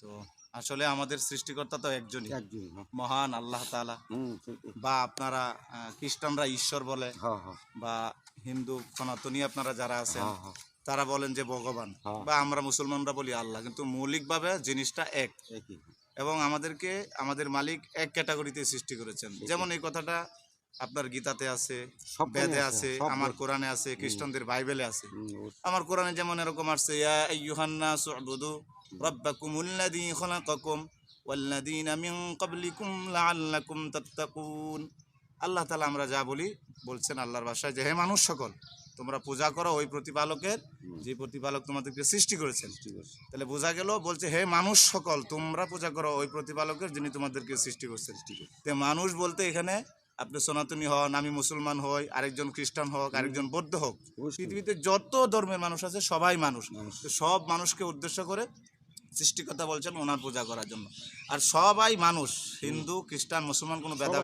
তো আসলে আমাদের সৃষ্টিকর্তা তো একজনই, একজন। মহান আল্লাহ তাআলা। ঠিকই। বা আপনারা খ্রিস্টানরা ঈশ্বর বলে, হ্যাঁ, হ্যাঁ, বা হিন্দু সনাতনী আপনারা যারা আছেন হ্যাঁ, হ্যাঁ, তারা বলেন যে ভগবান, হ্যাঁ। বা আমরা মুসলমানরা বলি আল্লাহ, কিন্তু মৌলিকভাবে জিনিসটা এক। একই। এবং আমাদেরকে আমাদের মালিক এক ক্যাটাগরিতে সৃষ্টি করেছেন। যেমন এই কথাটা আপনার গীতাতে আছে, সবখানে বেদে আছে, আছে, সব আমার কোরআনে আছে, খ্রিস্টানদের বাইবেলে আছে। অবশ্যই। আমার কোরআনে যেমন এরকম আসছে, ইয়া আইয়ুহান নাসু উবুদু রাব্বাকুমুল্লাযী খালাকাকুম ওয়াল্লাযীনা মিন ক্বাবলিকুম লাআল্লাকুম তাত্তাকুন। আল্লাহ তাআলা আমরা যা বলি বলছেন আল্লাহর ভাষায় যে হে মানুষ সকল, তোমরা পূজা করো ওই প্রতিপালকের, যে প্রতিপালক তোমাদেরকে সৃষ্টি করেছেন। তাহলে বোঝা গেল বলছে হে মানুষ সকল তোমরা পূজা করো ওই প্রতিপালকের যিনি তোমাদেরকে সৃষ্টি করছেন। তো মানুষ বলতে এখানে আপনি সনাতনী হন, আমি মুসলমান হই, আরেকজন খ্রিস্টান হোক, আরেকজন বৌদ্ধ হোক, পৃথিবীতে যত ধর্মের মানুষ আছে সবাই মানুষ। তো সব মানুষকে উদ্দেশ্য করে সৃষ্টিকর্তা বলছেন ওনার পূজা করার জন্য। আর সবাই মানুষ, হিন্দু খ্রিস্টান মুসলমান কোনো ভেদাভেদ